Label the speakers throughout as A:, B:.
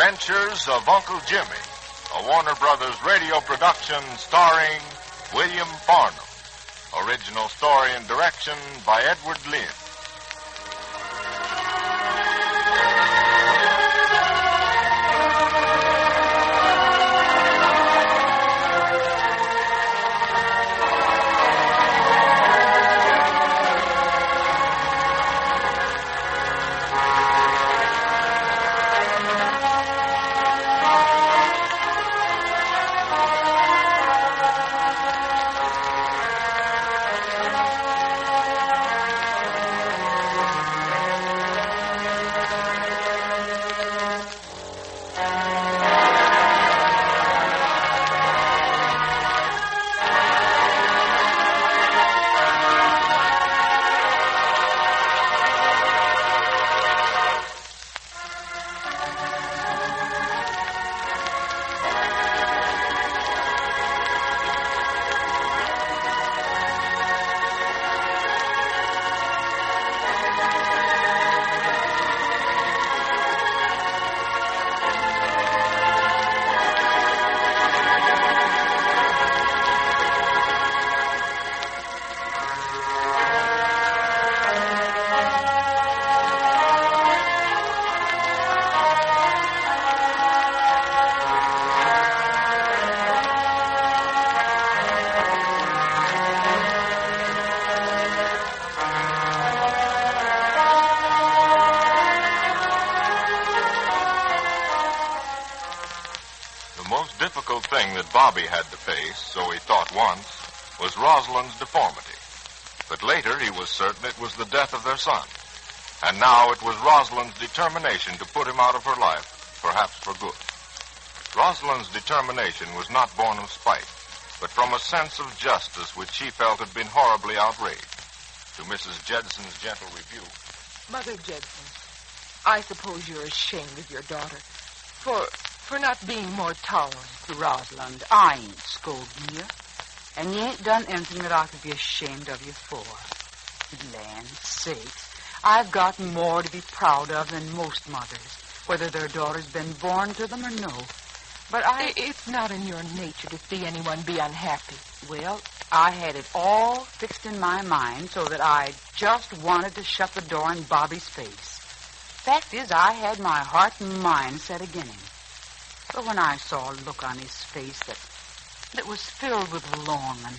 A: Adventures of Uncle Jimmy, a Warner Brothers radio production starring William Farnum. Original story and direction by Edward Lynn. Bobby had to face, so he thought once, was Rosalind's deformity. But later he was certain it was the death of their son. And now it was Rosalind's determination to put him out of her life, perhaps for good. Rosalind's determination was not born of spite, but from a sense of justice which she felt had been horribly outraged. To Mrs. Jedson's gentle rebuke.
B: Mother Jedson, I suppose you're ashamed of your daughter for not being more tolerant.
C: Rosalind, I ain't scolding you. And you ain't done anything that I could be ashamed of you for. Land's sakes, I've got more to be proud of than most mothers, whether their daughter's been born to them or no. But
B: It's not in your nature to see anyone be unhappy.
C: Well, I had it all fixed in my mind so that I just wanted to shut the door in Bobby's face. Fact is, I had my heart and mind set again him. But when I saw a look on his face that was filled with longing,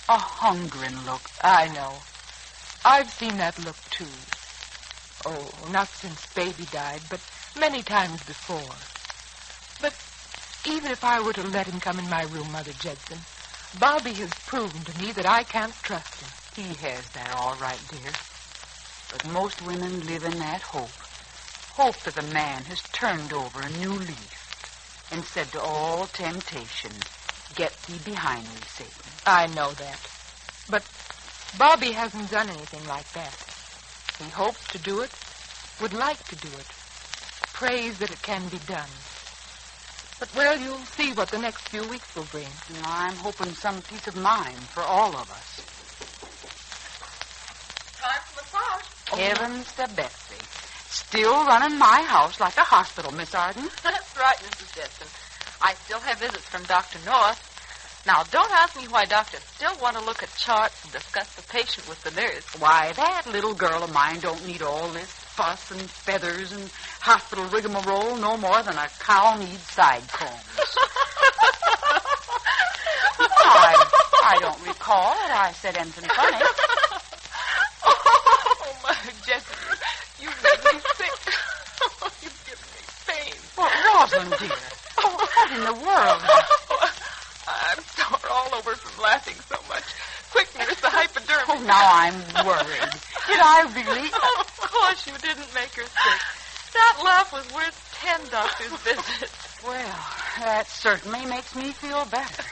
C: a hungering look.
B: I know. I've seen that look, too. Oh, not since Baby died, but many times before. But even if I were to let him come in my room, Mother Jedson, Bobby has proven to me that I can't trust him.
C: He has that all right, dear. But most women live in that hope. Hope that the man has turned over a new leaf and said to all temptation, "Get thee behind me, Satan."
B: I know that. But Bobby hasn't done anything like that. He hopes to do it, would like to do it, prays that it can be done. But, well, you'll see what the next few weeks will bring.
C: I'm hoping some peace of mind for all of us.
D: Time for massage.
C: Heavens to Betsy. Still running my house like a hospital, Miss Arden.
D: That's right, Mrs. Jetson. I still have visits from Dr. North. Now, don't ask me why doctors still want to look at charts and discuss the patient with the nurse.
C: Why, that little girl of mine don't need all this fuss and feathers and hospital rigmarole no more than a cow needs side combs. I don't recall that I said anything funny.
D: Oh, Mother Jetson, you make me sick. You give me pain.
C: Well, Rosalind, dear, what in the world?
D: I'm sore all over from laughing so much. Quick, nurse, the hypodermic.
C: Oh, now I'm worried. Did I really?
D: Oh, of course you didn't make her sick. That laugh was worth 10 doctor's visits.
C: Well, that certainly makes me feel better.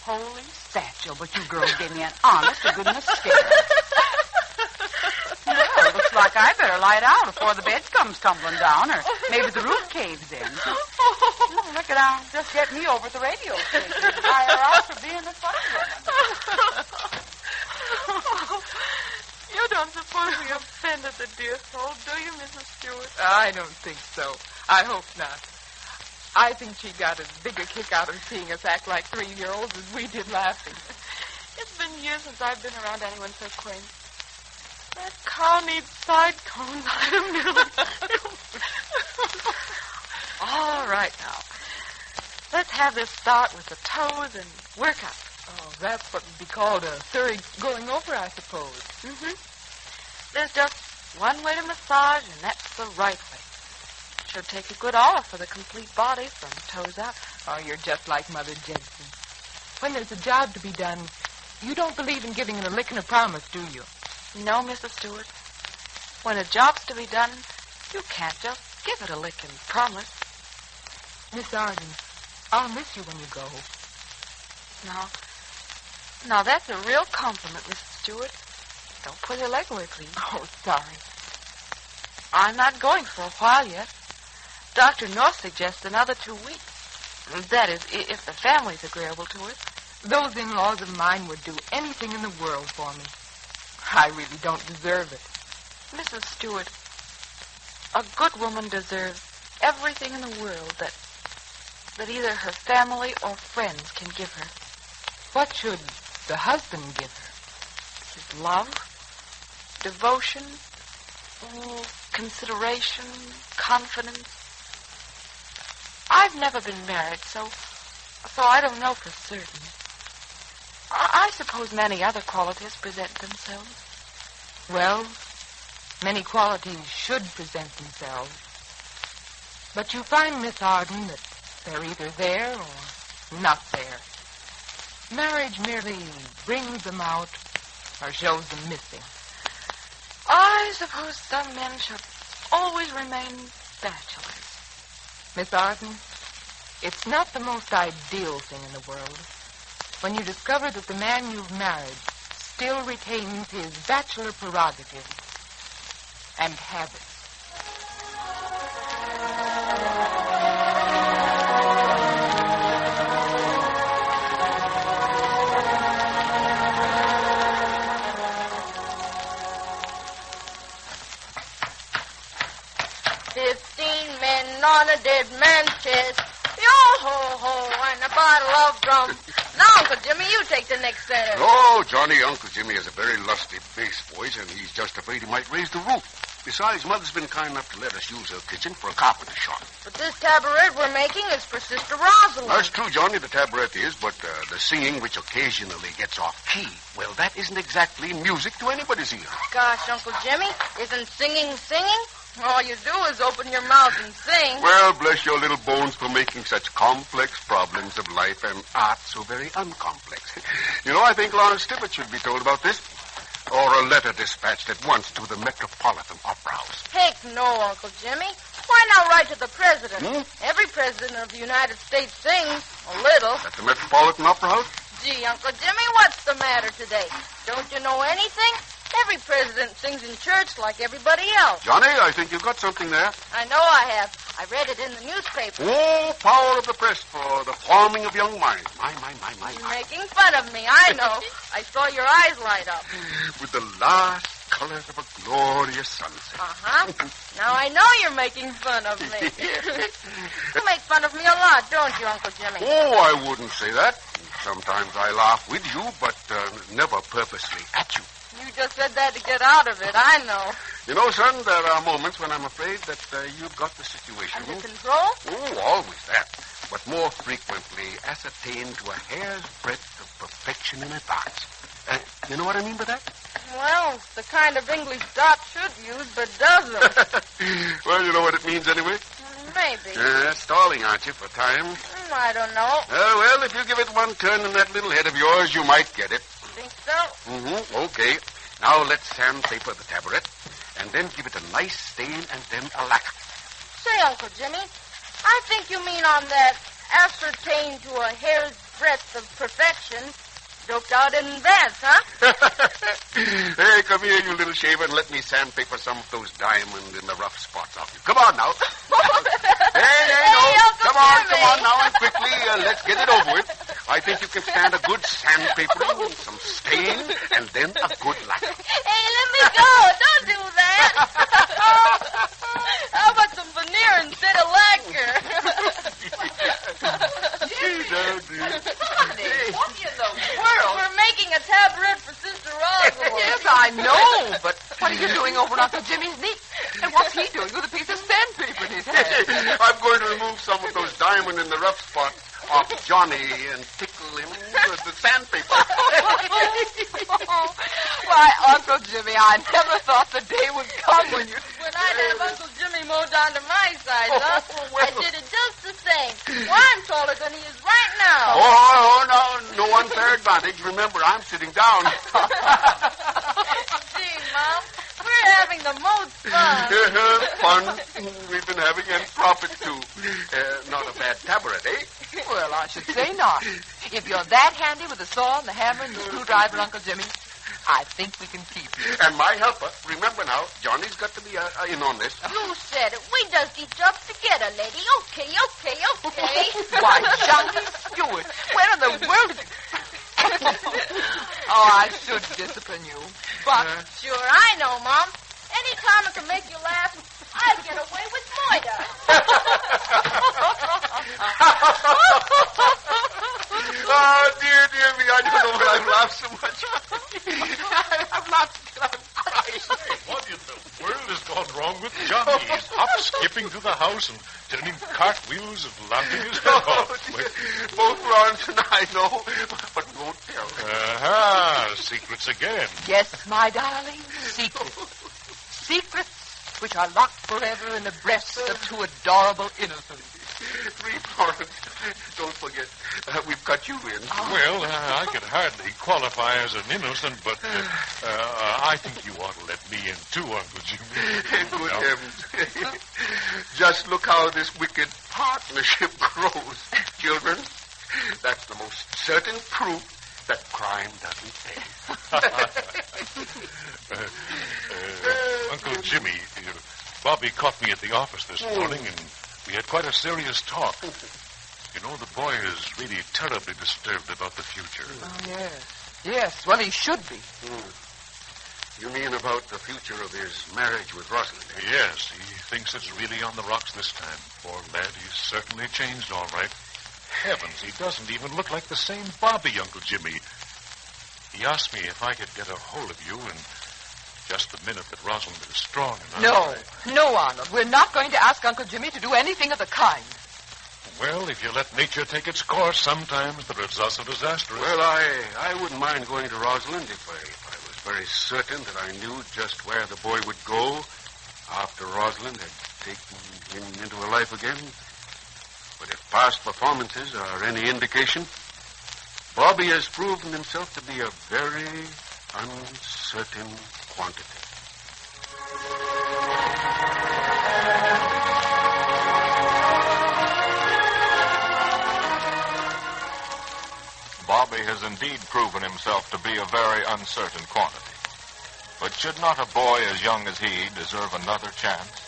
C: Holy satchel, but you girls gave me an honest-to-goodness scare. Well, looks like I better lie down before the bed comes tumbling down, or maybe the roof caves in. Oh, look at I'll just get me over at the radio station and hire her out for being a fun
D: woman. You don't suppose we offended the dear soul, do you, Mrs. Stewart?
B: I don't think so. I hope not. I think she got a bigger kick out of seeing us act like 3-year-olds as we did laughing.
D: It's been years since I've been around anyone so quaint. That cow needs side cones. All right, now. Let's have this start with the toes and work up.
B: Oh, that's what would be called a thorough going over, I suppose.
D: Mm-hmm. There's just one way to massage, and that's the right way. Should take a good hour for the complete body from toes up.
B: Oh, you're just like Mother Jensen. When there's a job to be done, you don't believe in giving it a lick and a promise, do you?
D: No, Mrs. Stewart. When a job's to be done, you can't just give it a lick and promise.
B: Miss Arden, I'll miss you when you go.
D: Now, that's a real compliment, Mrs. Stewart. Don't pull your leg away, please.
B: Oh, sorry.
D: I'm not going for a while yet. Dr. North suggests another 2 weeks. That is, if the family's agreeable to it.
B: Those in-laws of mine would do anything in the world for me. I really don't deserve it.
D: Mrs. Stewart, a good woman deserves everything in the world that either her family or friends can give her.
B: What should the husband give her?
D: His love, devotion, consideration, confidence. I've never been married, so I don't know for certain. I suppose many other qualities present themselves.
B: Well, many qualities should present themselves. But you find, Miss Arden, that they're either there or not there. Marriage merely brings them out or shows them missing.
D: I suppose some men should always remain bachelors.
B: Miss Arden, it's not the most ideal thing in the world when you discover that the man you've married still retains his bachelor prerogative and habits.
E: On a dead man's chest. Yo-ho-ho, and a bottle of rum. Now, Uncle Jimmy, you take the next sentence.
F: Oh, Johnny, Uncle Jimmy has a very lusty bass voice, and he's just afraid he might raise the roof. Besides, Mother's been kind enough to let us use her kitchen for a carpenter shop.
E: But this tabaret we're making is for Sister Rosalind.
F: That's true, Johnny, the tabaret is, but the singing, which occasionally gets off key, well, that isn't exactly music to anybody's ear.
E: Gosh, Uncle Jimmy, isn't singing singing? All you do is open your mouth and sing.
F: Well, bless your little bones for making such complex problems of life and art so very uncomplex. You know, I think Lawrence Tibbet should be told about this. Or a letter dispatched at once to the Metropolitan Opera House.
E: Heck no, Uncle Jimmy. Why not write to the president? Every president of the United States sings a little.
F: At the Metropolitan Opera House?
E: Gee, Uncle Jimmy, what's the matter today? Don't you know anything? Every president sings in church like everybody else.
F: Johnny, I think you've got something there.
E: I know I have. I read it in the newspaper.
F: Oh, power of the press for the forming of young minds. My.
E: You're making fun of me, I know. I saw your eyes light up.
F: With the last colors of a glorious sunset.
E: Uh-huh. Now I know you're making fun of me. You make fun of me a lot, don't you, Uncle Jimmy?
F: Oh, I wouldn't say that. Sometimes I laugh with you, but never purposely at you.
E: You just said that to get out of it, I know.
F: You know, son, there are moments when I'm afraid that you've got the situation.
E: Under control?
F: Oh, always that. But more frequently ascertained to a hair's breadth of perfection in advance. You know what I mean by that?
E: Well, the kind of English Doc should use, but doesn't.
F: Well, you know what it means anyway?
E: Maybe.
F: Stalling, aren't you, for time?
E: I don't know.
F: Well, if you give it one turn in that little head of yours, you might get it.
E: Think so?
F: Mm-hmm. Okay. Now let's sandpaper the tabaret, and then give it a nice stain and then a lacquer.
E: Say, Uncle Jimmy, I think you mean on that ascertain to a hair's breadth of perfection, doped out in advance, huh?
F: Hey, come here, you little shaver, and let me sandpaper some of those diamonds in the rough spots off you. Come on now. Hey, no.
E: Uncle Jimmy.
F: Come on now, and quickly, let's get it over with. I think you can stand a good sandpapering, some stain, and then a good lacquer.
E: Hey, let me go. Don't do that. How about some veneer instead of lacquer?
C: Jimmy's knee. And what's he doing with a piece of sandpaper in his hand?
F: I'm going to remove some of those diamond in the rough spots off Johnny and tickle him with the sandpaper.
C: Why, Uncle Jimmy, I never thought the day would come when you...
E: When I'd have Uncle Jimmy mowed down to my size, huh? I did it just the same. Well, I'm taller than he is right now.
F: No unfair advantage. Remember, I'm sitting down.
E: Gee, Mom, we're having the most fun.
F: Fun we've been having, and profit, too. Not a bad tabaret, eh?
C: Well, I should say not. If you're that handy with the saw and the hammer and the screwdriver, Uncle Jimmy, I think we can keep you.
F: And my helper, remember now, Johnny's got to be in on this.
E: You said it. We just each up together, lady. Okay.
C: Why, Johnny Stewart, where in the world did you... Oh, I should discipline you, but...
E: Sure, I know, Mom. Anytime I can make you laugh, I get away with murder.
F: Oh, dear me, I don't know why I've laughed so much. I'm laughed till I'm crying.
G: What in the world has gone wrong with Johnny? He's skipping through the house and turning cartwheels and laughing his head off.
F: Both Lawrence and I know, but won't tell.
G: Secrets again.
C: Yes, my darling, secrets. Secrets which are locked forever in the breasts of two adorable innocents.
F: Read, Lawrence. Don't forget, we've got you in.
G: Well, I could hardly qualify as an innocent, but I think you ought to let me in too, Uncle Jimmy.
F: Good heavens. Just look how this wicked partnership grows. Children, that's the most certain proof that crime doesn't pay.
G: Uncle Jimmy, Bobby caught me at the office this morning, and we had quite a serious talk. You know, the boy is really terribly disturbed about the future.
C: Oh, yes. Yes, well, he should be.
F: You mean about the future of his marriage with Rosalind?
G: Yes, he thinks it's really on the rocks this time. Poor lad, he's certainly changed all right. Heavens, he doesn't even look like the same Bobby, Uncle Jimmy. He asked me if I could get a hold of you in just the minute that Rosalind is strong enough.
C: No, Arnold. We're not going to ask Uncle Jimmy to do anything of the kind.
G: Well, if you let nature take its course, sometimes the results are disastrous.
F: Well, I wouldn't mind going to Rosalind if I was very certain that I knew just where the boy would go after Rosalind had taken him into her life again. But if past performances are any indication, Bobby has proven himself to be a very uncertain quantity.
A: Bobby has indeed proven himself to be a very uncertain quantity. But should not a boy as young as he deserve another chance?